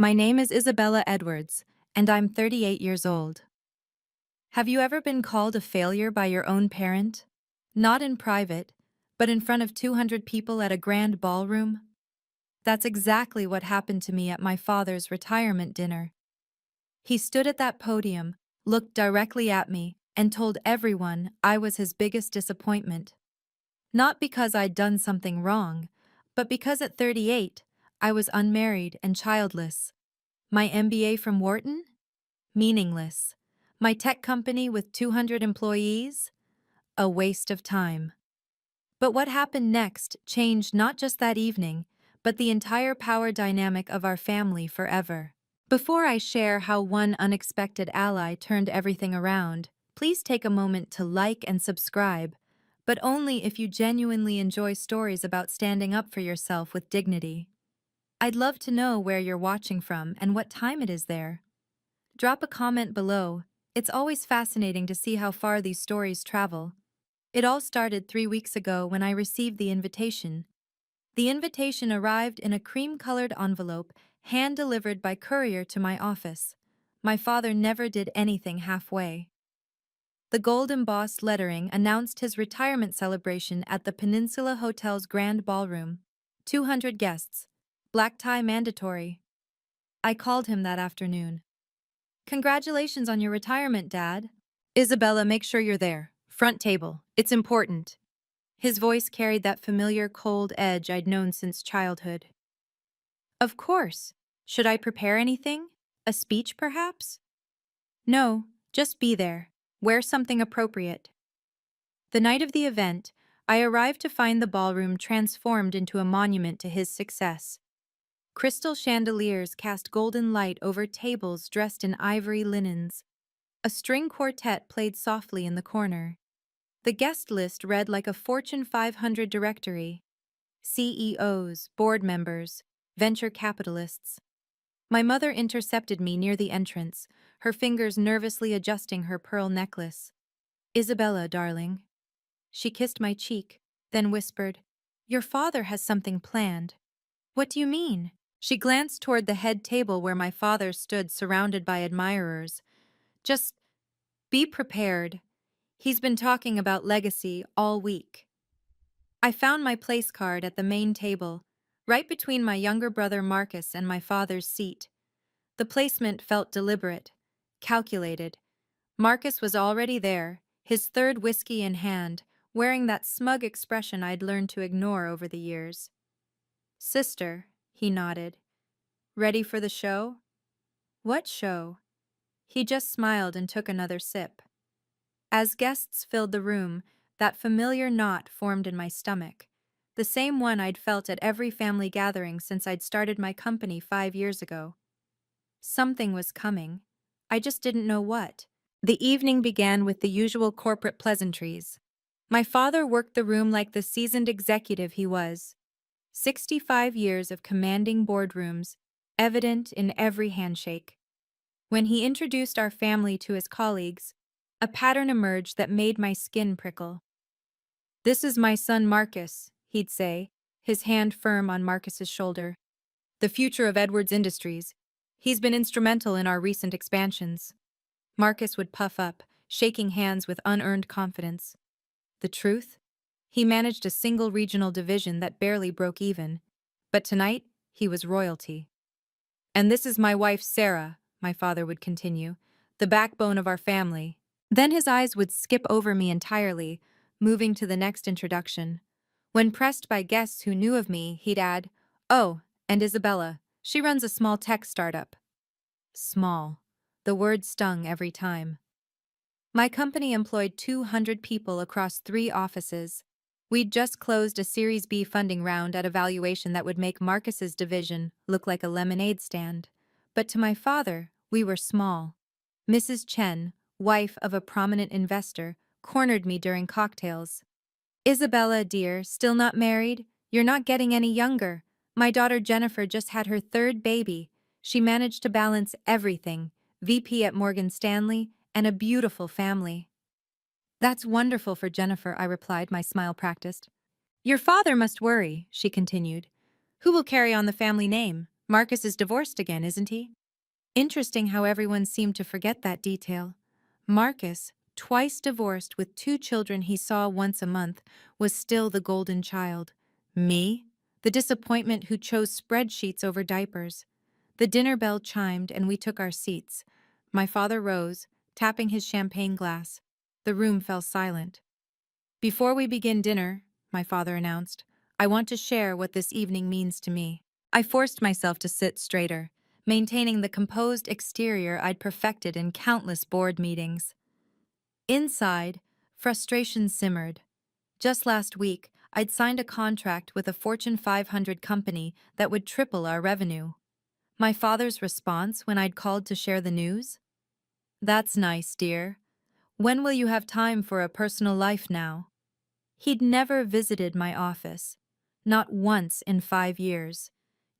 My name is Isabella Edwards, and I'm 38 years old. Have you ever been called a failure by your own parent? Not in private, but in front of 200 people at a grand ballroom? That's exactly what happened to me at my father's retirement dinner. He stood at that podium, looked directly at me, and told everyone I was his biggest disappointment. Not because I'd done something wrong, but because at 38, I was unmarried and childless. My MBA from Wharton? Meaningless. My tech company with 200 employees? A waste of time. But what happened next changed not just that evening, but the entire power dynamic of our family forever. Before I share how one unexpected ally turned everything around, please take a moment to like and subscribe, but only if you genuinely enjoy stories about standing up for yourself with dignity. I'd love to know where you're watching from and what time it is there. Drop a comment below. It's always fascinating to see how far these stories travel. It all started 3 weeks ago when I received the invitation. The invitation arrived in a cream-colored envelope, hand-delivered by courier to my office. My father never did anything halfway. The gold-embossed lettering announced his retirement celebration at the Peninsula Hotel's grand ballroom. 200 guests. Black tie mandatory. I called him that afternoon. Congratulations on your retirement, Dad. Isabella, make sure you're there. Front table. It's important. His voice carried that familiar cold edge I'd known since childhood. Of course. Should I prepare anything? A speech, perhaps? No, just be there. Wear something appropriate. The night of the event, I arrived to find the ballroom transformed into a monument to his success. Crystal chandeliers cast golden light over tables dressed in ivory linens. A string quartet played softly in the corner. The guest list read like a Fortune 500 directory. CEOs, board members, venture capitalists. My mother intercepted me near the entrance, her fingers nervously adjusting her pearl necklace. Isabella, darling. She kissed my cheek, then whispered, "Your father has something planned." What do you mean? She glanced toward the head table where my father stood surrounded by admirers. Just be prepared. He's been talking about legacy all week. I found my place card at the main table, right between my younger brother Marcus and my father's seat. The placement felt deliberate, calculated. Marcus was already there, his third whiskey in hand, wearing that smug expression I'd learned to ignore over the years. "Sister," he nodded. "Ready for the show?" "What show?" He just smiled and took another sip. As guests filled the room, that familiar knot formed in my stomach, the same one I'd felt at every family gathering since I'd started my company 5 years ago. Something was coming. I just didn't know what. The evening began with the usual corporate pleasantries. My father worked the room like the seasoned executive he was. 65 years of commanding boardrooms, evident in every handshake. When he introduced our family to his colleagues, a pattern emerged that made my skin prickle. "This is my son Marcus," he'd say, his hand firm on Marcus's shoulder. "The future of Edwards Industries. He's been instrumental in our recent expansions." Marcus would puff up, shaking hands with unearned confidence. The truth? He managed a single regional division that barely broke even. But tonight, he was royalty. "And this is my wife Sarah," my father would continue, "the backbone of our family." Then his eyes would skip over me entirely, moving to the next introduction. When pressed by guests who knew of me, he'd add, "Oh, and Isabella. She runs a small tech startup." Small. The word stung every time. My company employed 200 people across 3 offices. We'd just closed a Series B funding round at a valuation that would make Marcus's division look like a lemonade stand. But to my father, we were small. Mrs. Chen, wife of a prominent investor, cornered me during cocktails. "Isabella, dear, still not married? You're not getting any younger. My daughter Jennifer just had her 3rd baby. She managed to balance everything, VP at Morgan Stanley, and a beautiful family." "That's wonderful for Jennifer," I replied, my smile practiced. "Your father must worry," she continued. "Who will carry on the family name? Marcus is divorced again, isn't he? Interesting how everyone seemed to forget that detail. Marcus, twice divorced with 2 children he saw once a month, was still the golden child. Me? The disappointment who chose spreadsheets over diapers. The dinner bell chimed and we took our seats. My father rose, tapping his champagne glass. The room fell silent. "Before we begin dinner," my father announced, "I want to share what this evening means to me." I forced myself to sit straighter, maintaining the composed exterior I'd perfected in countless board meetings. Inside, frustration simmered. Just last week, I'd signed a contract with a Fortune 500 company that would triple our revenue. My father's response when I'd called to share the news? "That's nice, dear. When will you have time for a personal life now?" He'd never visited my office, not once in 5 years,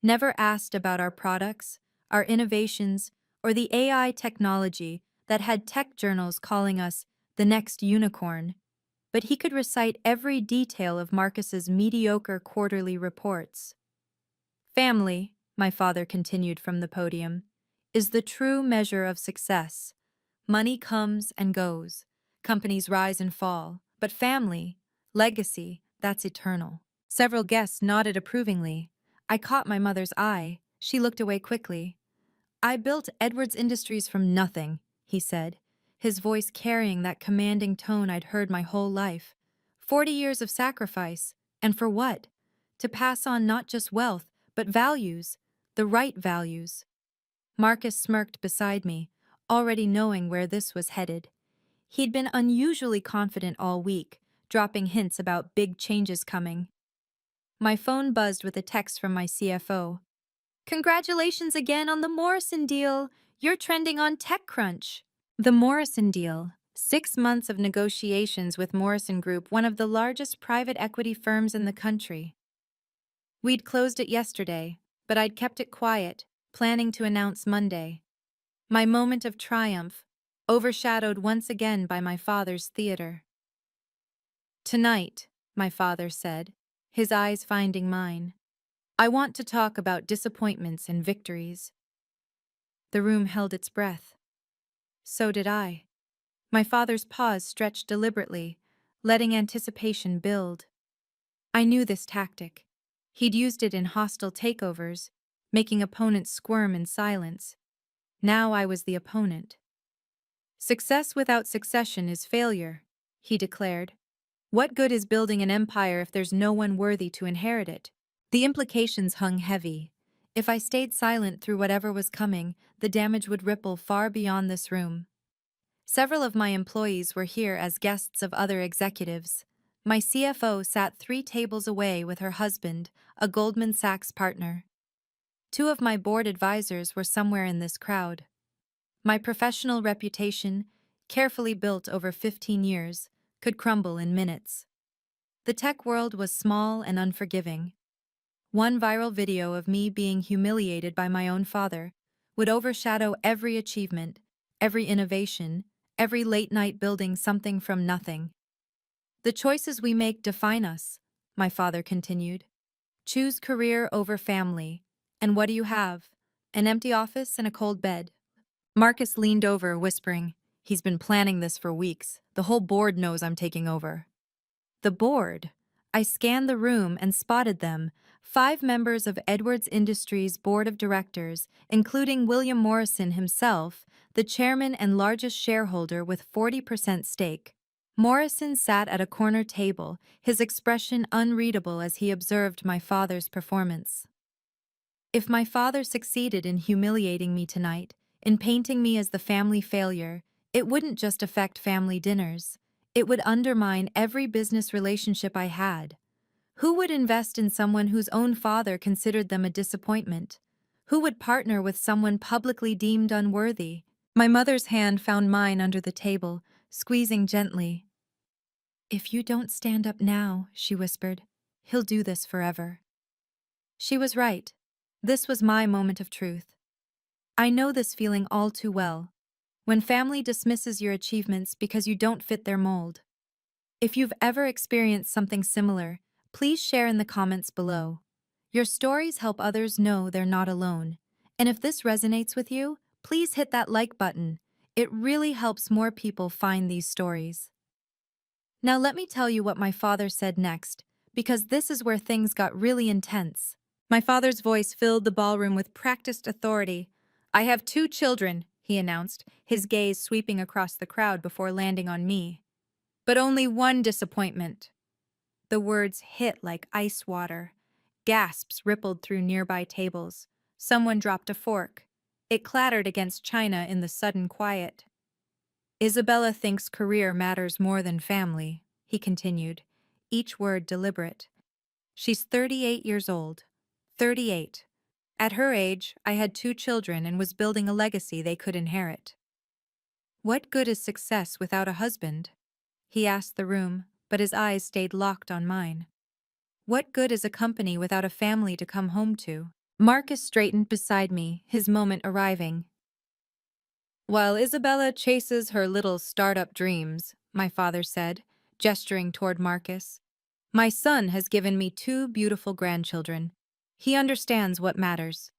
never asked about our products, our innovations, or the AI technology that had tech journals calling us the next unicorn. But he could recite every detail of Marcus's mediocre quarterly reports. "Family," my father continued from the podium, "is the true measure of success. Money comes and goes, companies rise and fall, but family, legacy, that's eternal." Several guests nodded approvingly. I caught my mother's eye. She looked away quickly. "I built Edwards Industries from nothing," he said, his voice carrying that commanding tone I'd heard my whole life. 40 years of sacrifice, and for what? To pass on not just wealth, but values, the right values. Marcus smirked beside me, already knowing where this was headed. He'd been unusually confident all week, dropping hints about big changes coming. My phone buzzed with a text from my CFO. "Congratulations again on the Morrison deal. You're trending on TechCrunch." The Morrison deal. 6 months of negotiations with Morrison Group, one of the largest private equity firms in the country. We'd closed it yesterday, but I'd kept it quiet, planning to announce Monday. My moment of triumph, overshadowed once again by my father's theater. "Tonight," my father said, his eyes finding mine, "I want to talk about disappointments and victories." The room held its breath. So did I. My father's pause stretched deliberately, letting anticipation build. I knew this tactic. He'd used it in hostile takeovers, making opponents squirm in silence. Now I was the opponent. "Success without succession is failure," he declared. "What good is building an empire if there's no one worthy to inherit it?" The implications hung heavy. If I stayed silent through whatever was coming, the damage would ripple far beyond this room. Several of my employees were here as guests of other executives. My CFO sat 3 tables away with her husband, a Goldman Sachs partner. 2 of my board advisors were somewhere in this crowd. My professional reputation, carefully built over 15 years, could crumble in minutes. The tech world was small and unforgiving. One viral video of me being humiliated by my own father would overshadow every achievement, every innovation, every late night building something from nothing. "The choices we make define us," my father continued. "Choose career over family. And what do you have? An empty office and a cold bed." Marcus leaned over, whispering, "He's been planning this for weeks. The whole board knows I'm taking over." The board. I scanned the room and spotted them, 5 members of Edwards Industries' board of directors, including William Morrison himself, the chairman and largest shareholder with 40% stake. Morrison sat at a corner table, his expression unreadable as he observed my father's performance. If my father succeeded in humiliating me tonight, in painting me as the family failure, it wouldn't just affect family dinners. It would undermine every business relationship I had. Who would invest in someone whose own father considered them a disappointment? Who would partner with someone publicly deemed unworthy? My mother's hand found mine under the table, squeezing gently. "If you don't stand up now," she whispered, "he'll do this forever." She was right. This was my moment of truth. I know this feeling all too well. When family dismisses your achievements because you don't fit their mold. If you've ever experienced something similar, please share in the comments below. Your stories help others know they're not alone. And if this resonates with you, please hit that like button. It really helps more people find these stories. Now let me tell you what my father said next, because this is where things got really intense. My father's voice filled the ballroom with practiced authority. "I have two children," he announced, his gaze sweeping across the crowd before landing on me. "But only one disappointment." The words hit like ice water. Gasps rippled through nearby tables. Someone dropped a fork. It clattered against china in the sudden quiet. "Isabella thinks career matters more than family," he continued, each word deliberate. "She's 38 years old. 38. At her age, I had two children and was building a legacy they could inherit. What good is success without a husband?" He asked the room, but his eyes stayed locked on mine. "What good is a company without a family to come home to?" Marcus straightened beside me, his moment arriving. "While Isabella chases her little startup dreams," my father said, gesturing toward Marcus, "my son has given me two beautiful grandchildren. He understands what matters."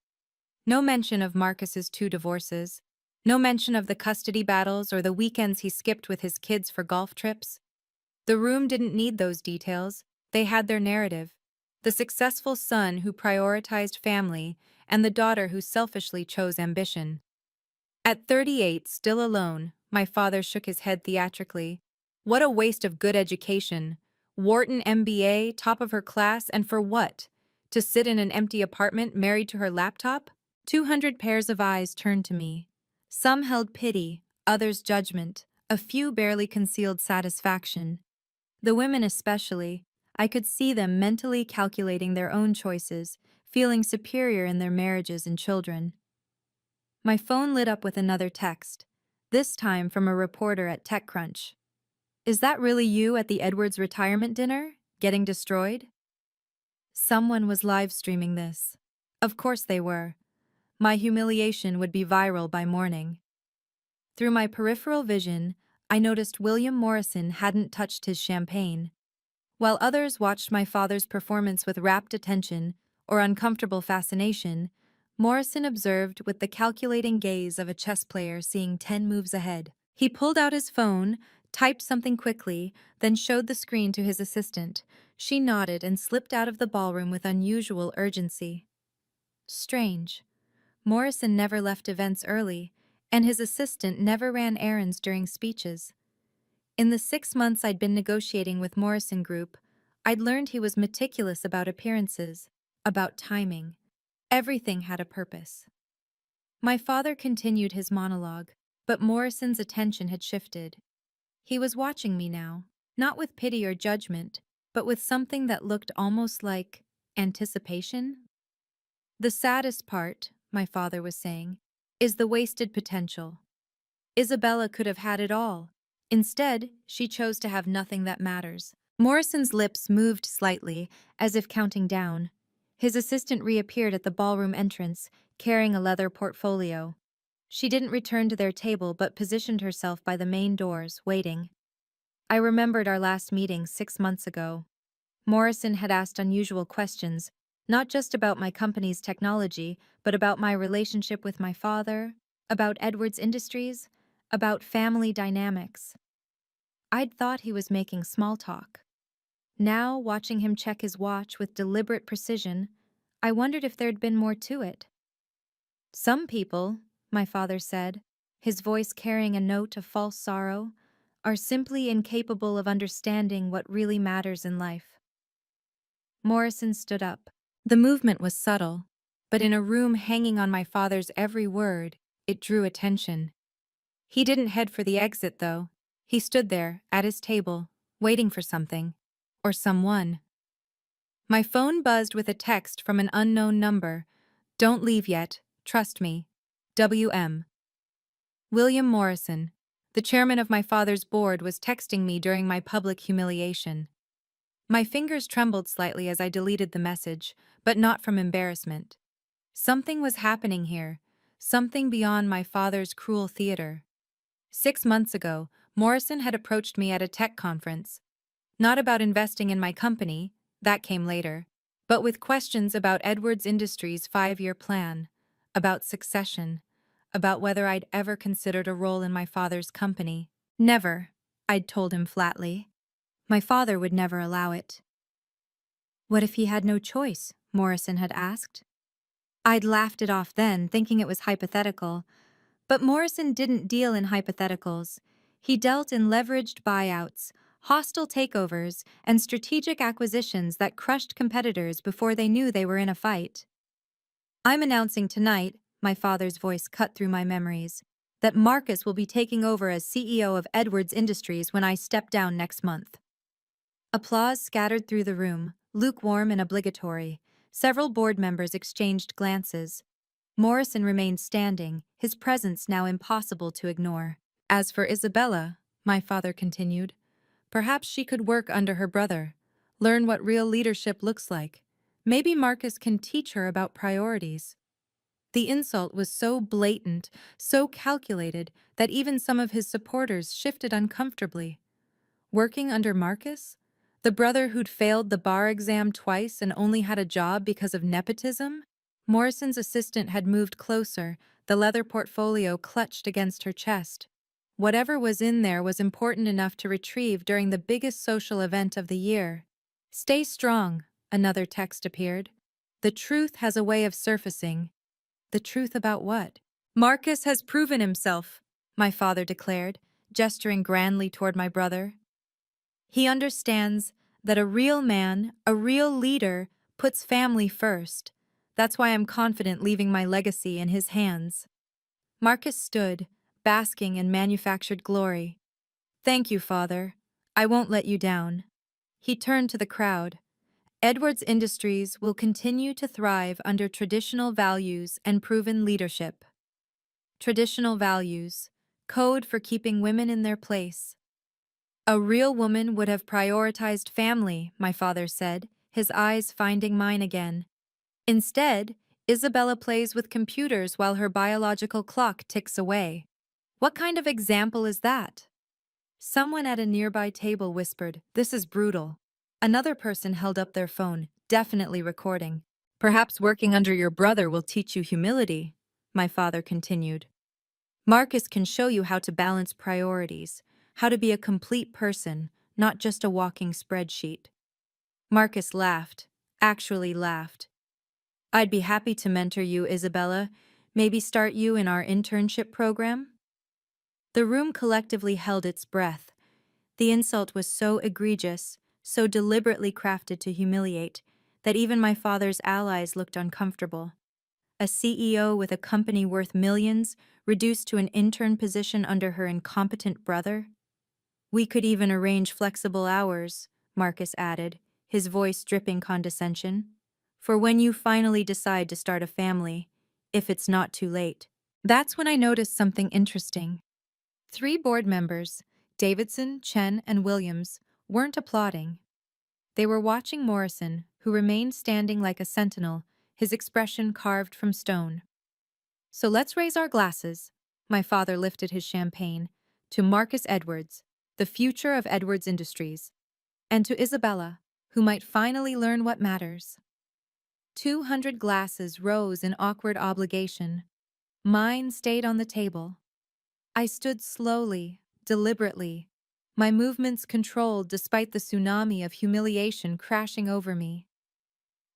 No mention of Marcus's two divorces. No mention of the custody battles or the weekends he skipped with his kids for golf trips. The room didn't need those details. They had their narrative. The successful son who prioritized family and the daughter who selfishly chose ambition. At 38, still alone, my father shook his head theatrically. What a waste of good education. Wharton MBA, top of her class, and for what? To sit in an empty apartment married to her laptop? 200 pairs of eyes turned to me. Some held pity, others judgment, a few barely concealed satisfaction. The women especially, I could see them mentally calculating their own choices, feeling superior in their marriages and children. My phone lit up with another text, this time from a reporter at TechCrunch. "Is that really you at the Edwards retirement dinner, getting destroyed?" Someone was live streaming this. Of course they were. My humiliation would be viral by morning. Through my peripheral vision, I noticed William Morrison hadn't touched his champagne. While others watched my father's performance with rapt attention or uncomfortable fascination, Morrison observed with the calculating gaze of a chess player seeing 10 moves ahead. He pulled out his phone, typed something quickly, then showed the screen to his assistant. She nodded and slipped out of the ballroom with unusual urgency. Strange. Morrison never left events early, and his assistant never ran errands during speeches. In the 6 months I'd been negotiating with Morrison Group, I'd learned he was meticulous about appearances, about timing. Everything had a purpose. My father continued his monologue, but Morrison's attention had shifted. He was watching me now, not with pity or judgment, but with something that looked almost like anticipation. "The saddest part," my father was saying, "is the wasted potential. Isabella could have had it all. Instead, she chose to have nothing that matters." Morrison's lips moved slightly, as if counting down. His assistant reappeared at the ballroom entrance, carrying a leather portfolio. She didn't return to their table but positioned herself by the main doors, waiting. I remembered our last meeting 6 months ago. Morrison had asked unusual questions, not just about my company's technology, but about my relationship with my father, about Edwards Industries, about family dynamics. I'd thought he was making small talk. Now, watching him check his watch with deliberate precision, I wondered if there'd been more to it. "Some people," my father said, his voice carrying a note of false sorrow, "are simply incapable of understanding what really matters in life." Morrison stood up. The movement was subtle, but in a room hanging on my father's every word, it drew attention. He didn't head for the exit, though. He stood there, at his table, waiting for something. Or someone. My phone buzzed with a text from an unknown number. "Don't leave yet. Trust me. W.M." William Morrison, the chairman of my father's board, was texting me during my public humiliation. My fingers trembled slightly as I deleted the message, but not from embarrassment. Something was happening here, something beyond my father's cruel theater. 6 months ago, Morrison had approached me at a tech conference. Not about investing in my company, that came later, but with questions about Edwards Industries' 5-year plan, about succession, about whether I'd ever considered a role in my father's company. Never, I'd told him flatly. My father would never allow it. What if he had no choice? Morrison had asked. I'd laughed it off then, thinking it was hypothetical. But Morrison didn't deal in hypotheticals. He dealt in leveraged buyouts, hostile takeovers, and strategic acquisitions that crushed competitors before they knew they were in a fight. I'm announcing tonight, my father's voice cut through my memories, that Marcus will be taking over as CEO of Edwards Industries when I step down next month. Applause scattered through the room, lukewarm and obligatory. Several board members exchanged glances. Morrison remained standing, his presence now impossible to ignore. As for Isabella, my father continued, perhaps she could work under her brother, learn what real leadership looks like. Maybe Marcus can teach her about priorities. The insult was so blatant, so calculated, that even some of his supporters shifted uncomfortably. Working under Marcus? The brother who'd failed the bar exam twice and only had a job because of nepotism? Morrison's assistant had moved closer, the leather portfolio clutched against her chest. Whatever was in there was important enough to retrieve during the biggest social event of the year. Stay strong, another text appeared. The truth has a way of surfacing. The truth about what? Marcus has proven himself, my father declared, gesturing grandly toward my brother. He understands that a real man, a real leader, puts family first. That's why I'm confident leaving my legacy in his hands. Marcus stood, basking in manufactured glory. Thank you, Father. I won't let you down. He turned to the crowd. Edwards Industries will continue to thrive under traditional values and proven leadership. Traditional values, code for keeping women in their place. A real woman would have prioritized family, my father said, his eyes finding mine again. Instead, Isabella plays with computers while her biological clock ticks away. What kind of example is that? Someone at a nearby table whispered, "This is brutal." Another person held up their phone, definitely recording. Perhaps working under your brother will teach you humility, my father continued. Marcus can show you how to balance priorities, how to be a complete person, not just a walking spreadsheet. Marcus laughed, actually laughed. I'd be happy to mentor you, Isabella. Maybe start you in our internship program? The room collectively held its breath. The insult was so egregious, so deliberately crafted to humiliate, that even my father's allies looked uncomfortable. A CEO with a company worth millions, reduced to an intern position under her incompetent brother? We could even arrange flexible hours, Marcus added, his voice dripping condescension, for when you finally decide to start a family, if it's not too late. That's when I noticed something interesting. 3 board members, Davidson, Chen, and Williams, weren't applauding. They were watching Morrison, who remained standing like a sentinel, his expression carved from stone. So let's raise our glasses. My father lifted his champagne. To Marcus Edwards, the future of Edwards Industries. And to Isabella, who might finally learn what matters. 200 glasses rose in awkward obligation. Mine stayed on the table. I stood slowly, deliberately, my movements controlled despite the tsunami of humiliation crashing over me.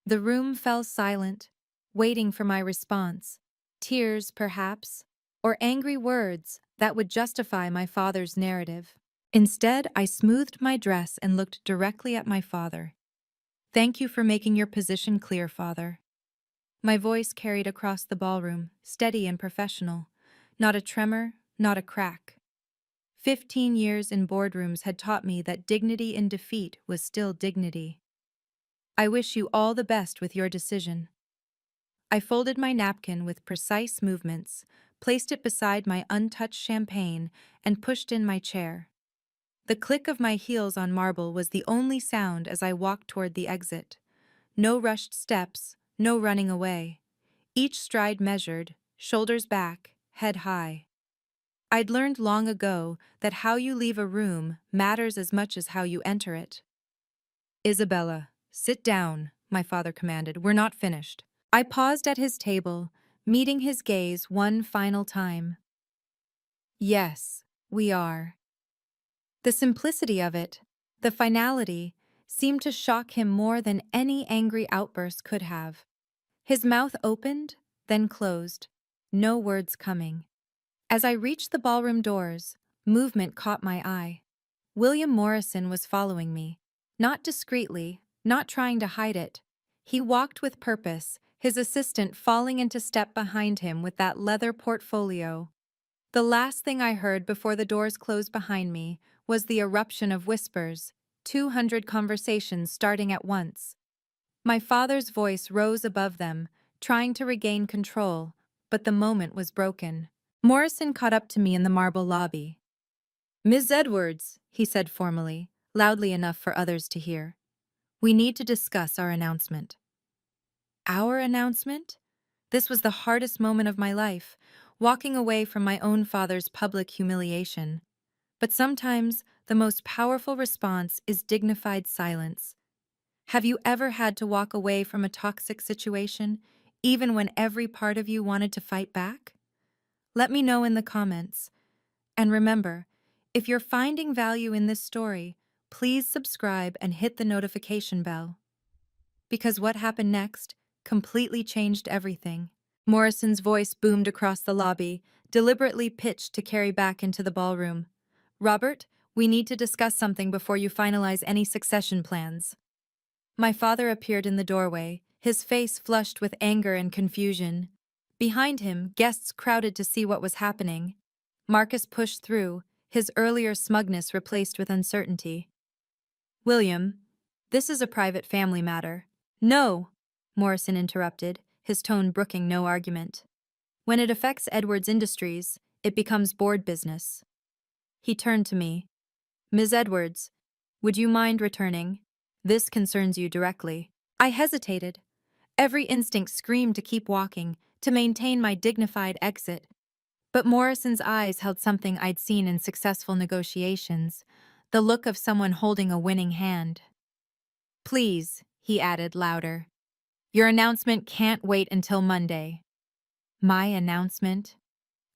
The room fell silent, waiting for my response. Tears, perhaps, or angry words that would justify my father's narrative. Instead, I smoothed my dress and looked directly at my father. Thank you for making your position clear, Father. My voice carried across the ballroom, steady and professional. Not a tremor, not a crack. 15 years in boardrooms had taught me that dignity in defeat was still dignity. I wish you all the best with your decision. I folded my napkin with precise movements, placed it beside my untouched champagne, and pushed in my chair. The click of my heels on marble was the only sound as I walked toward the exit. No rushed steps, no running away. Each stride measured, shoulders back, head high. I'd learned long ago that how you leave a room matters as much as how you enter it. Isabella, sit down, my father commanded. We're not finished. I paused at his table, meeting his gaze one final time. Yes, we are. The simplicity of it, the finality, seemed to shock him more than any angry outburst could have. His mouth opened, then closed, no words coming. As I reached the ballroom doors, movement caught my eye. William Morrison was following me. Not discreetly, not trying to hide it. He walked with purpose, his assistant falling into step behind him with that leather portfolio. The last thing I heard before the doors closed behind me was the eruption of whispers, 200 conversations starting at once. My father's voice rose above them, trying to regain control, but the moment was broken. Morrison caught up to me in the marble lobby. "Ms. Edwards," he said formally, loudly enough for others to hear. "We need to discuss our announcement." Our announcement? This was the hardest moment of my life, walking away from my own father's public humiliation. But sometimes the most powerful response is dignified silence. Have you ever had to walk away from a toxic situation, even when every part of you wanted to fight back? Let me know in the comments. And remember, if you're finding value in this story, please subscribe and hit the notification bell. Because what happened next completely changed everything. Morrison's voice boomed across the lobby, deliberately pitched to carry back into the ballroom. "Robert, we need to discuss something before you finalize any succession plans." My father appeared in the doorway, his face flushed with anger and confusion. Behind him, guests crowded to see what was happening. Marcus pushed through, his earlier smugness replaced with uncertainty. "William, this is a private family matter." "No," Morrison interrupted, his tone brooking no argument. "When it affects Edwards Industries, it becomes board business." He turned to me. "Ms. Edwards, would you mind returning? This concerns you directly." I hesitated. Every instinct screamed to keep walking, to maintain my dignified exit. But Morrison's eyes held something I'd seen in successful negotiations, the look of someone holding a winning hand. "Please," he added louder. "Your announcement can't wait until Monday." My announcement?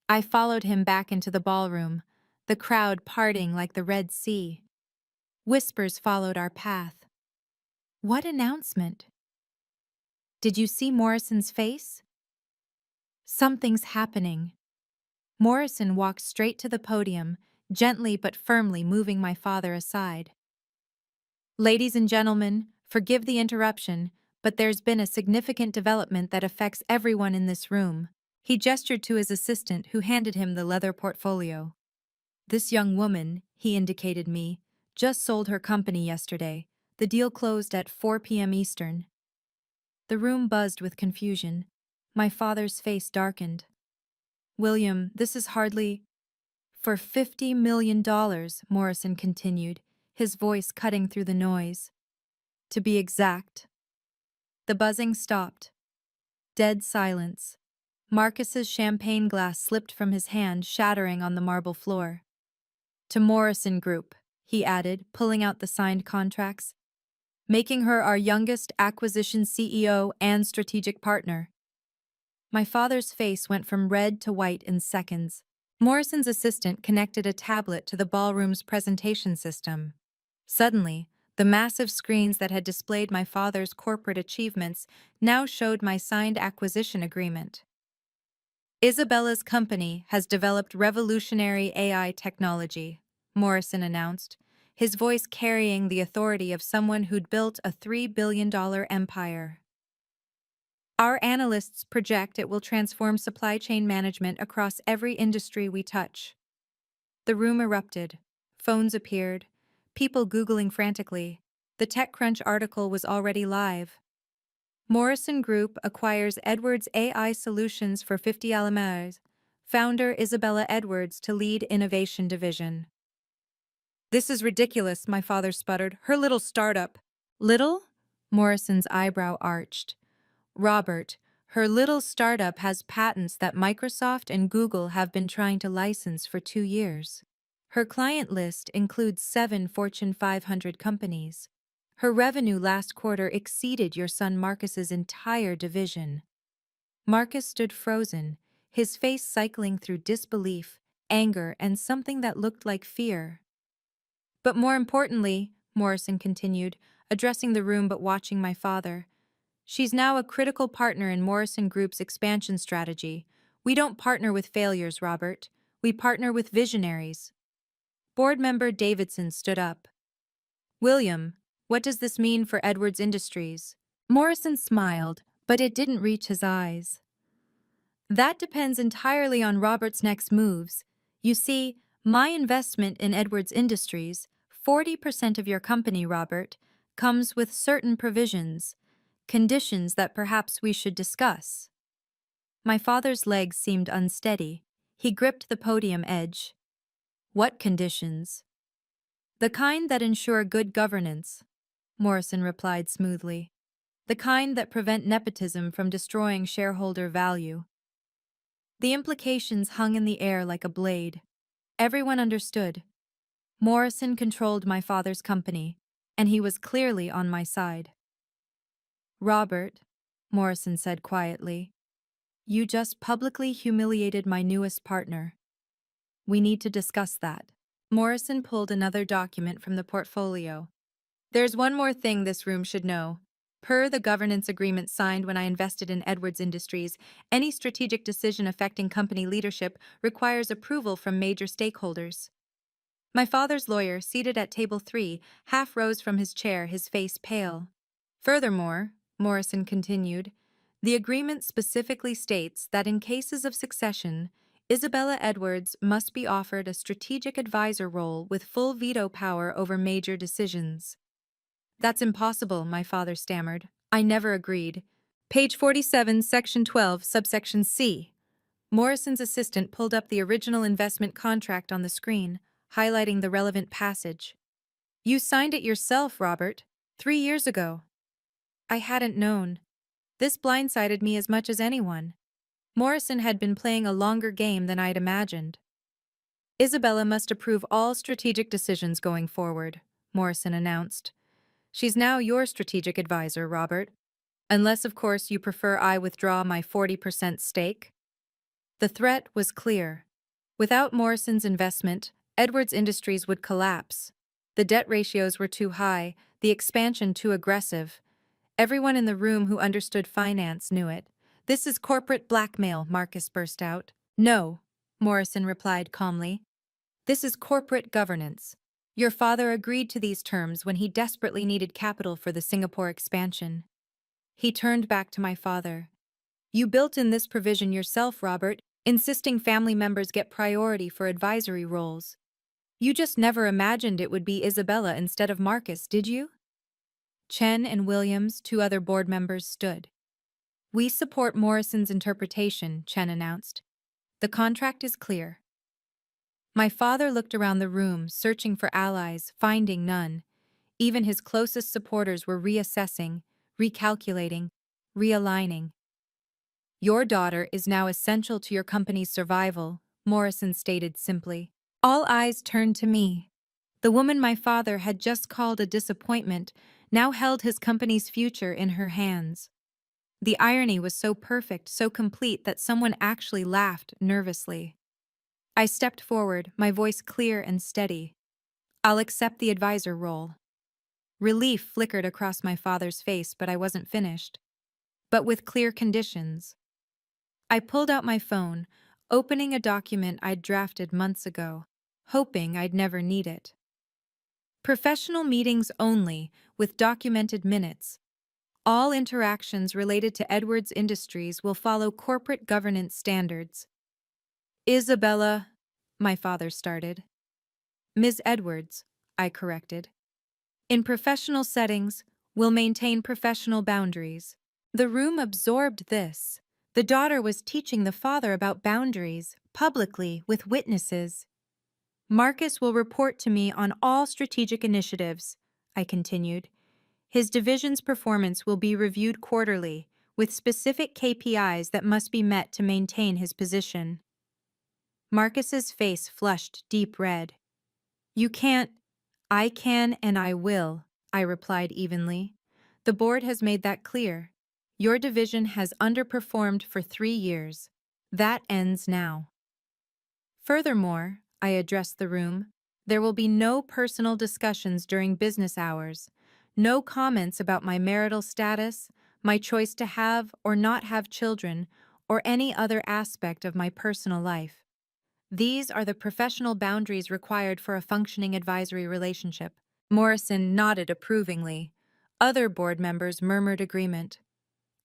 I followed him back into the ballroom, the crowd parting like the Red Sea. Whispers followed our path. What announcement? Did you see Morrison's face? Something's happening. Morrison walked straight to the podium, gently but firmly moving my father aside. "Ladies and gentlemen, forgive the interruption, but there's been a significant development that affects everyone in this room." He gestured to his assistant, who handed him the leather portfolio. "This young woman," he indicated me, "just sold her company yesterday. The deal closed at 4 p.m. Eastern." The room buzzed with confusion. My father's face darkened. "William, this is hardly—" "For $50 million, Morrison continued, his voice cutting through the noise. "To be exact." The buzzing stopped. Dead silence. Marcus's champagne glass slipped from his hand, shattering on the marble floor. "To Morrison Group," he added, pulling out the signed contracts, "making her our youngest acquisition CEO and strategic partner." My father's face went from red to white in seconds. Morrison's assistant connected a tablet to the ballroom's presentation system. Suddenly, the massive screens that had displayed my father's corporate achievements now showed my signed acquisition agreement. "Isabella's company has developed revolutionary AI technology," Morrison announced, his voice carrying the authority of someone who'd built a $3 billion empire. "Our analysts project it will transform supply chain management across every industry we touch." The room erupted. Phones appeared. People Googling frantically. The TechCrunch article was already live. Morrison Group acquires Edwards AI Solutions for $50 million. Founder Isabella Edwards to lead innovation division. "This is ridiculous," my father sputtered. "Her little startup." "Little?" Morrison's eyebrow arched. "Robert, her little startup has patents that Microsoft and Google have been trying to license for 2 years. Her client list includes 7 Fortune 500 companies. Her revenue last quarter exceeded your son Marcus's entire division. Marcus stood frozen, his face cycling through disbelief, anger, and something that looked like fear. But more importantly, Morrison continued, addressing the room but watching my father, she's now a critical partner in Morrison Group's expansion strategy. We don't partner with failures, Robert. We partner with visionaries. Board member Davidson stood up. William, what does this mean for Edwards Industries? Morrison smiled, but it didn't reach his eyes. That depends entirely on Robert's next moves. You see, my investment in Edwards Industries, 40% of your company, Robert, comes with certain provisions, conditions that perhaps we should discuss. My father's legs seemed unsteady. He gripped the podium edge. What conditions? The kind that ensure good governance, Morrison replied smoothly. The kind that prevent nepotism from destroying shareholder value. The implications hung in the air like a blade. Everyone understood. Morrison controlled my father's company, and he was clearly on my side. Robert, Morrison said quietly, you just publicly humiliated my newest partner. We need to discuss that. Morrison pulled another document from the portfolio. There's one more thing this room should know. Per the governance agreement signed when I invested in Edwards Industries, any strategic decision affecting company leadership requires approval from major stakeholders. My father's lawyer, seated at table 3, half rose from his chair, his face pale. Furthermore, Morrison continued, the agreement specifically states that in cases of succession, Isabella Edwards must be offered a strategic advisor role with full veto power over major decisions. That's impossible, my father stammered. I never agreed. Page 47, section 12, subsection C. Morrison's assistant pulled up the original investment contract on the screen, highlighting the relevant passage. You signed it yourself, Robert, 3 years ago. I hadn't known. This blindsided me as much as anyone. Morrison had been playing a longer game than I'd imagined. Isabella must approve all strategic decisions going forward, Morrison announced. She's now your strategic advisor, Robert. Unless, of course, you prefer I withdraw my 40% stake. The threat was clear. Without Morrison's investment, Edwards Industries would collapse. The debt ratios were too high, the expansion too aggressive. Everyone in the room who understood finance knew it. This is corporate blackmail, Marcus burst out. No, Morrison replied calmly. This is corporate governance. Your father agreed to these terms when he desperately needed capital for the Singapore expansion. He turned back to my father. You built in this provision yourself, Robert, insisting family members get priority for advisory roles. You just never imagined it would be Isabella instead of Marcus, did you? Chen and Williams, 2 other board members, stood. We support Morrison's interpretation, Chen announced. The contract is clear. My father looked around the room, searching for allies, finding none. Even his closest supporters were reassessing, recalculating, realigning. Your daughter is now essential to your company's survival, Morrison stated simply. All eyes turned to me. The woman my father had just called a disappointment now held his company's future in her hands. The irony was so perfect, so complete that someone actually laughed nervously. I stepped forward, my voice clear and steady. I'll accept the advisor role. Relief flickered across my father's face, but I wasn't finished. But with clear conditions. I pulled out my phone, opening a document I'd drafted months ago, hoping I'd never need it. Professional meetings only, with documented minutes. All interactions related to Edwards Industries will follow corporate governance standards. Isabella, my father started. Ms. Edwards, I corrected. In professional settings, we'll maintain professional boundaries. The room absorbed this. The daughter was teaching the father about boundaries, publicly, with witnesses. Marcus will report to me on all strategic initiatives, I continued. His division's performance will be reviewed quarterly, with specific KPIs that must be met to maintain his position. Marcus's face flushed deep red. You can't. I can and I will, I replied evenly. The board has made that clear. Your division has underperformed for 3 years. That ends now. Furthermore, I addressed the room, there will be no personal discussions during business hours, no comments about my marital status, my choice to have or not have children, or any other aspect of my personal life. These are the professional boundaries required for a functioning advisory relationship. Morrison nodded approvingly. Other board members murmured agreement.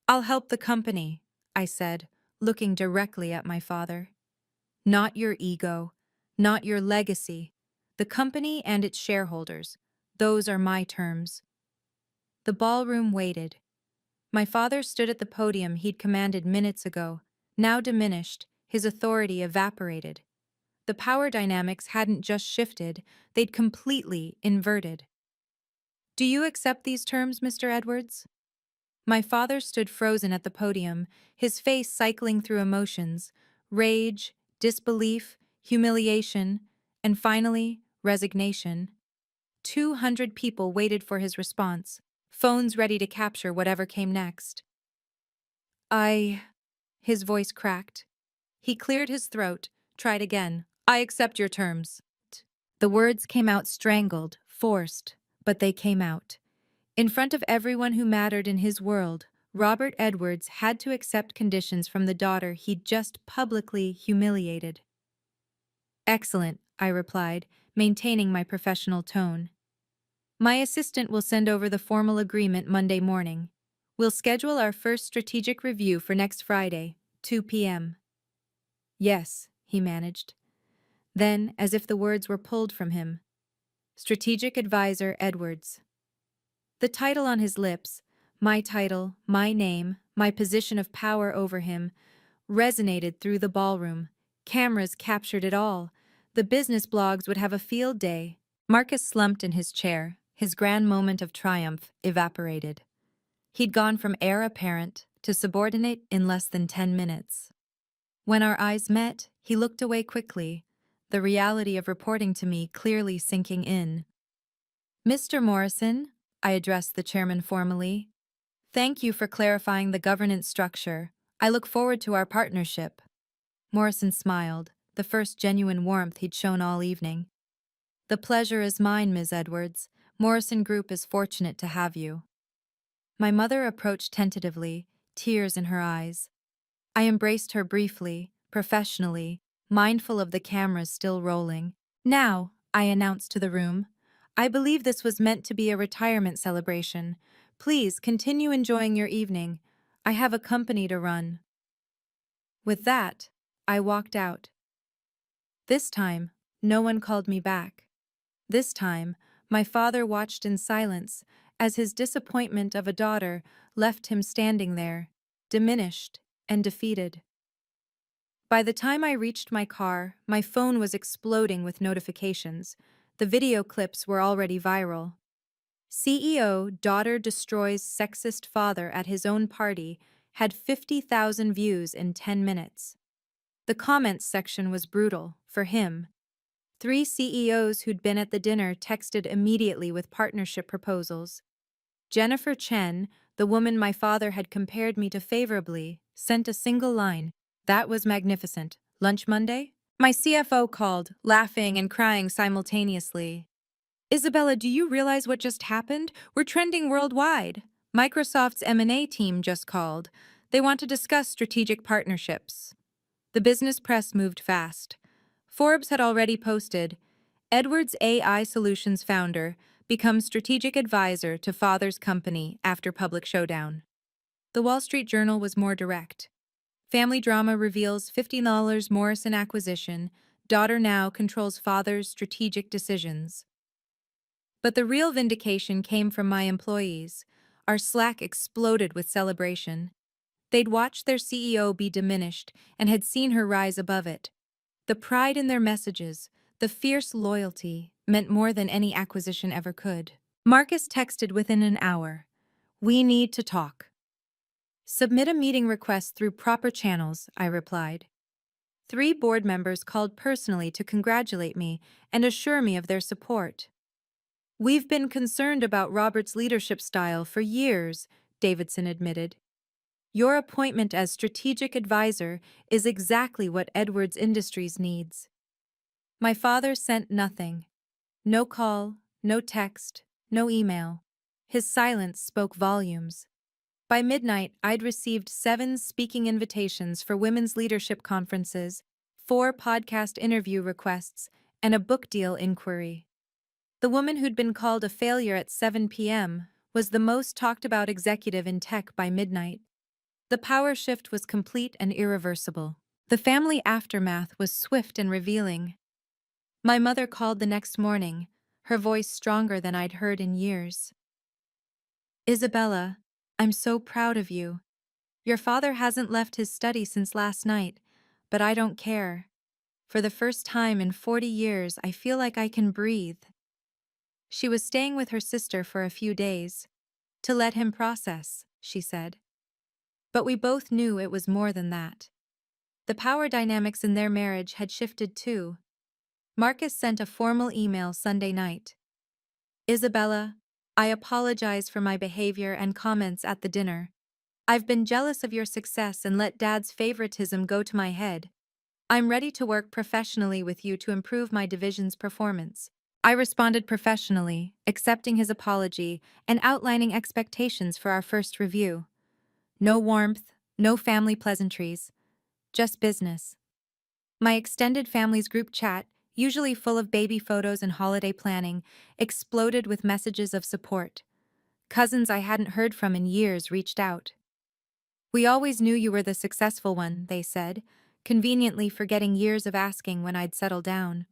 I'll help the company, I said, looking directly at my father. Not your ego, not your legacy. The company and its shareholders. Those are my terms. The ballroom waited. My father stood at the podium he'd commanded minutes ago, now diminished, his authority evaporated. The power dynamics hadn't just shifted, they'd completely inverted. Do you accept these terms, Mr. Edwards? My father stood frozen at the podium, his face cycling through emotions, rage, disbelief, humiliation, and finally, resignation. 200 people waited for his response, phones ready to capture whatever came next. His voice cracked. He cleared his throat, tried again. I accept your terms. The words came out strangled, forced, but they came out. In front of everyone who mattered in his world, Robert Edwards had to accept conditions from the daughter he'd just publicly humiliated. Excellent, I replied, maintaining my professional tone. My assistant will send over the formal agreement Monday morning. We'll schedule our first strategic review for next Friday, 2 p.m. Yes, he managed. Then, as if the words were pulled from him, Strategic Advisor Edwards. The title on his lips, my title, my name, my position of power over him, resonated through the ballroom. Cameras captured it all. The business blogs would have a field day. Marcus slumped in his chair, his grand moment of triumph evaporated. He'd gone from heir apparent to subordinate in less than 10 minutes. When our eyes met, he looked away quickly, the reality of reporting to me clearly sinking in. Mr. Morrison, I addressed the chairman formally. Thank you for clarifying the governance structure. I look forward to our partnership. Morrison smiled, the first genuine warmth he'd shown all evening. The pleasure is mine, Ms. Edwards. Morrison Group is fortunate to have you. My mother approached tentatively, tears in her eyes. I embraced her briefly, professionally, mindful of the cameras still rolling. Now, I announced to the room, I believe this was meant to be a retirement celebration. Please continue enjoying your evening. I have a company to run. With that, I walked out. This time, no one called me back. This time, my father watched in silence as his disappointment of a daughter left him standing there, diminished and defeated. By the time I reached my car, my phone was exploding with notifications. The video clips were already viral. CEO daughter destroys sexist father at his own party had 50,000 views in 10 minutes. The comments section was brutal, for him. 3 CEOs who'd been at the dinner texted immediately with partnership proposals. Jennifer Chen, the woman my father had compared me to favorably, sent a single line. That was magnificent. Lunch Monday? My CFO called, laughing and crying simultaneously. Isabella, do you realize what just happened? We're trending worldwide. Microsoft's M&A team just called. They want to discuss strategic partnerships. The business press moved fast. Forbes had already posted, Edwards AI Solutions founder becomes strategic advisor to father's company after public showdown. The Wall Street Journal was more direct. Family drama reveals $50 Morrison acquisition. Daughter now controls father's strategic decisions. But the real vindication came from my employees. Our Slack exploded with celebration. They'd watched their CEO be diminished and had seen her rise above it. The pride in their messages, the fierce loyalty, meant more than any acquisition ever could. Marcus texted within an hour. We need to talk. Submit a meeting request through proper channels, I replied. 3 board members called personally to congratulate me and assure me of their support. We've been concerned about Robert's leadership style for years, Davidson admitted. Your appointment as strategic advisor is exactly what Edwards Industries needs. My father sent nothing. No call, no text, no email. His silence spoke volumes. By midnight, I'd received 7 speaking invitations for women's leadership conferences, 4 podcast interview requests, and a book deal inquiry. The woman who'd been called a failure at 7 p.m. was the most talked about executive in tech by midnight. The power shift was complete and irreversible. The family aftermath was swift and revealing. My mother called the next morning, her voice stronger than I'd heard in years. Isabella, I'm so proud of you. Your father hasn't left his study since last night, but I don't care. For the first time in 40 years, I feel like I can breathe. She was staying with her sister for a few days. To let him process, she said. But we both knew it was more than that. The power dynamics in their marriage had shifted too. Marcus sent a formal email Sunday night. Isabella, I apologize for my behavior and comments at the dinner. I've been jealous of your success and let Dad's favoritism go to my head. I'm ready to work professionally with you to improve my division's performance. I responded professionally, accepting his apology and outlining expectations for our first review. No warmth, no family pleasantries, just business. My extended family's group chat, usually full of baby photos and holiday planning, exploded with messages of support. Cousins I hadn't heard from in years reached out. We always knew you were the successful one, they said, conveniently forgetting years of asking when I'd settle down.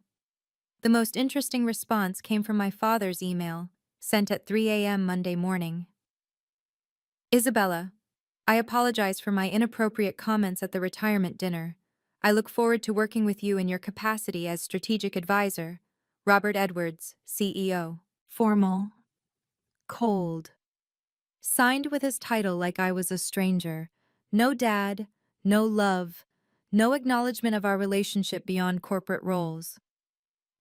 The most interesting response came from my father's email, sent at 3 a.m. Monday morning. Isabella, I apologize for my inappropriate comments at the retirement dinner. I look forward to working with you in your capacity as strategic advisor. Robert Edwards, CEO. Formal. Cold. Signed with his title like I was a stranger. No dad, no love, no acknowledgement of our relationship beyond corporate roles.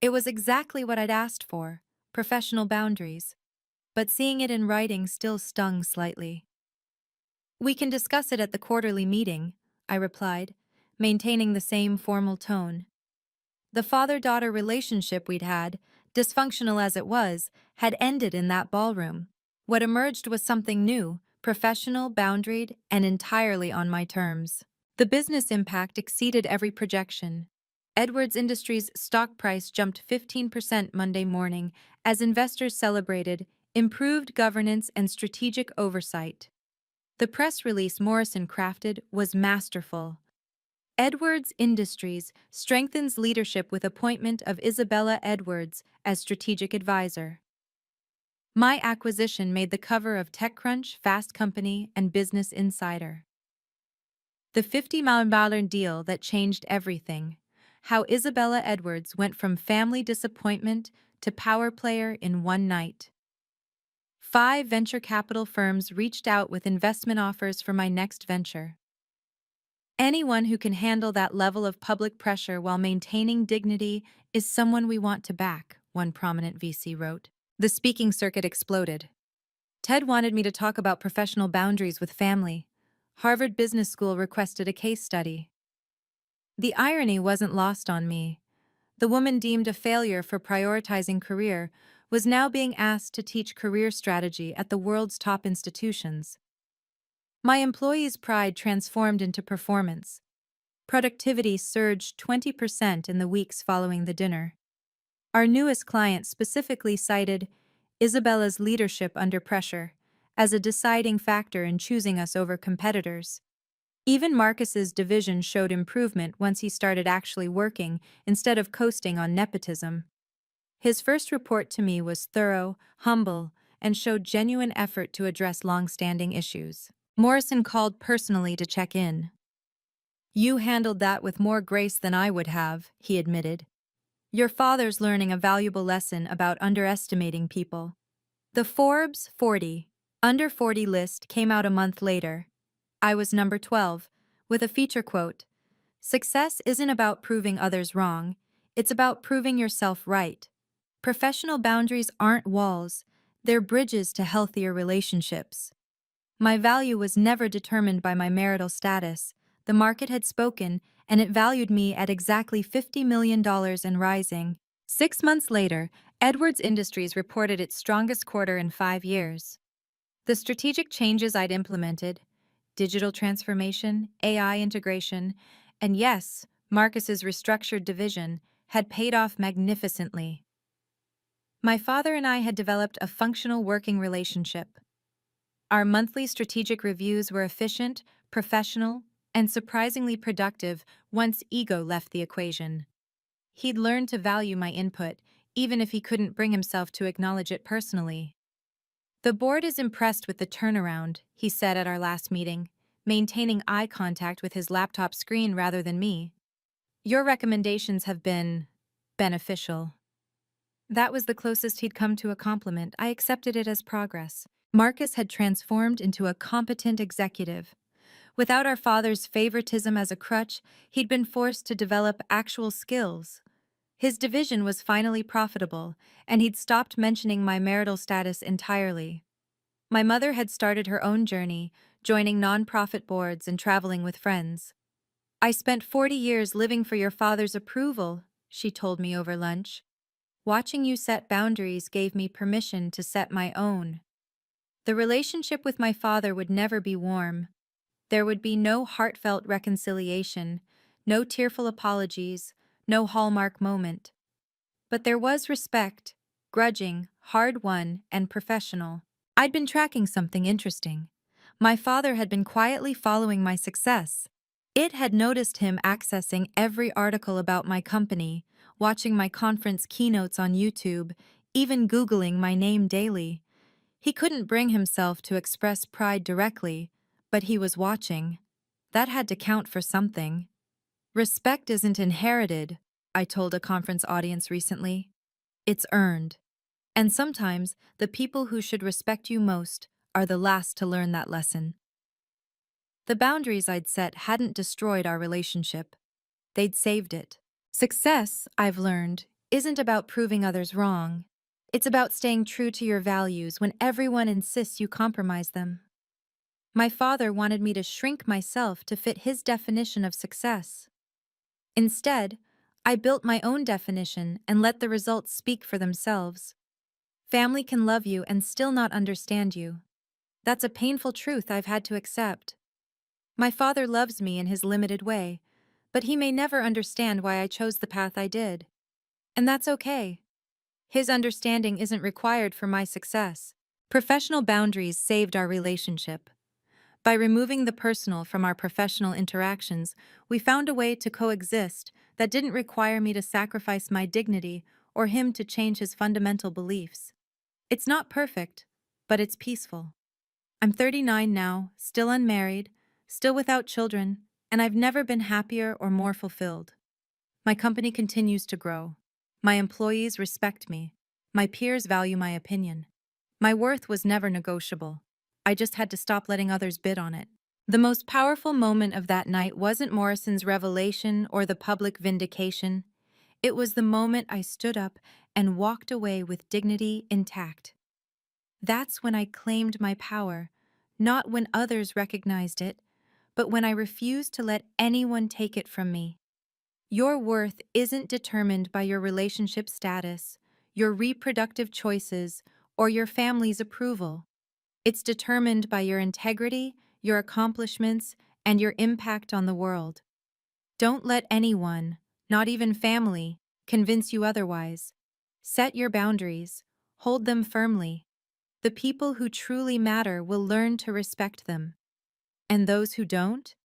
It was exactly what I'd asked for, professional boundaries. But seeing it in writing still stung slightly. We can discuss it at the quarterly meeting, I replied, maintaining the same formal tone. The father-daughter relationship we'd had, dysfunctional as it was, had ended in that ballroom. What emerged was something new, professional, boundaried, and entirely on my terms. The business impact exceeded every projection. Edwards Industries' stock price jumped 15% Monday morning as investors celebrated improved governance and strategic oversight. The press release Morrison crafted was masterful. Edwards Industries strengthens leadership with appointment of Isabella Edwards as strategic advisor. My acquisition made the cover of TechCrunch, Fast Company, and Business Insider. The $50 million deal that changed everything. How Isabella Edwards went from family disappointment to power player in one night. 5 venture capital firms reached out with investment offers for my next venture. Anyone who can handle that level of public pressure while maintaining dignity is someone we want to back, one prominent VC wrote. The speaking circuit exploded. Ted wanted me to talk about professional boundaries with family. Harvard Business School requested a case study. The irony wasn't lost on me. The woman deemed a failure for prioritizing career was now being asked to teach career strategy at the world's top institutions. My employees' pride transformed into performance. Productivity surged 20% in the weeks following the dinner. Our newest client specifically cited Isabella's leadership under pressure as a deciding factor in choosing us over competitors. Even Marcus's division showed improvement once he started actually working instead of coasting on nepotism. His first report to me was thorough, humble, and showed genuine effort to address long-standing issues. Morrison called personally to check in. You handled that with more grace than I would have, he admitted. Your father's learning a valuable lesson about underestimating people. The Forbes 40 Under 40 list came out a month later. I was number 12, with a feature quote, "Success isn't about proving others wrong, it's about proving yourself right." Professional boundaries aren't walls, they're bridges to healthier relationships. My value was never determined by my marital status. The market had spoken, and it valued me at exactly $50 million and rising. 6 months later, Edwards Industries reported its strongest quarter in 5 years. The strategic changes I'd implemented, digital transformation, AI integration, and yes, Marcus's restructured division, had paid off magnificently. My father and I had developed a functional working relationship. Our monthly strategic reviews were efficient, professional, and surprisingly productive once ego left the equation. He'd learned to value my input, even if he couldn't bring himself to acknowledge it personally. The board is impressed with the turnaround, he said at our last meeting, maintaining eye contact with his laptop screen rather than me. Your recommendations have been beneficial. That was the closest he'd come to a compliment. I accepted it as progress. Marcus had transformed into a competent executive. Without our father's favoritism as a crutch, he'd been forced to develop actual skills. His division was finally profitable, and he'd stopped mentioning my marital status entirely. My mother had started her own journey, joining nonprofit boards and traveling with friends. I spent 40 years living for your father's approval, she told me over lunch. Watching you set boundaries gave me permission to set my own. The relationship with my father would never be warm. There would be no heartfelt reconciliation, no tearful apologies, no hallmark moment. But there was respect, grudging, hard-won, and professional. I'd been tracking something interesting. My father had been quietly following my success. It had noticed him accessing every article about my company, watching my conference keynotes on YouTube, even Googling my name daily. He couldn't bring himself to express pride directly, but he was watching. That had to count for something. Respect isn't inherited, I told a conference audience recently. It's earned. And sometimes, the people who should respect you most are the last to learn that lesson. The boundaries I'd set hadn't destroyed our relationship. They'd saved it. Success, I've learned, isn't about proving others wrong. It's about staying true to your values when everyone insists you compromise them. My father wanted me to shrink myself to fit his definition of success. Instead, I built my own definition and let the results speak for themselves. Family can love you and still not understand you. That's a painful truth I've had to accept. My father loves me in his limited way, but he may never understand why I chose the path I did. And that's okay. His understanding isn't required for my success. Professional boundaries saved our relationship. By removing the personal from our professional interactions, we found a way to coexist that didn't require me to sacrifice my dignity or him to change his fundamental beliefs. It's not perfect, but it's peaceful. I'm 39 now, still unmarried, still without children, and I've never been happier or more fulfilled. My company continues to grow. My employees respect me. My peers value my opinion. My worth was never negotiable. I just had to stop letting others bid on it. The most powerful moment of that night wasn't Morrison's revelation or the public vindication. It was the moment I stood up and walked away with dignity intact. That's when I claimed my power, not when others recognized it, but when I refused to let anyone take it from me. Your worth isn't determined by your relationship status, your reproductive choices, or your family's approval. It's determined by your integrity, your accomplishments, and your impact on the world. Don't let anyone, not even family, convince you otherwise. Set your boundaries. Hold them firmly. The people who truly matter will learn to respect them. And those who don't?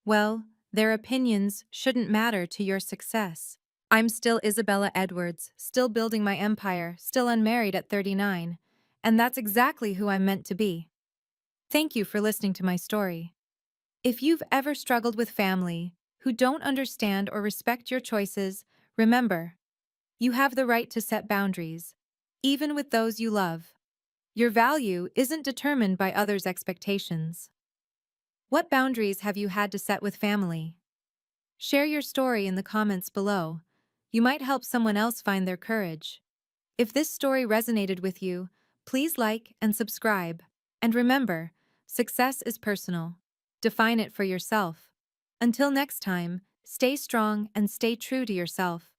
Well, their opinions shouldn't matter to your success. I'm still Isabella Edwards, still building my empire, still unmarried at 39. And that's exactly who I'm meant to be. Thank you for listening to my story. If you've ever struggled with family who don't understand or respect your choices, remember, you have the right to set boundaries, even with those you love. Your value isn't determined by others' expectations. What boundaries have you had to set with family? Share your story in the comments below. You might help someone else find their courage. If this story resonated with you, please like and subscribe. And remember, success is personal. Define it for yourself. Until next time, stay strong and stay true to yourself.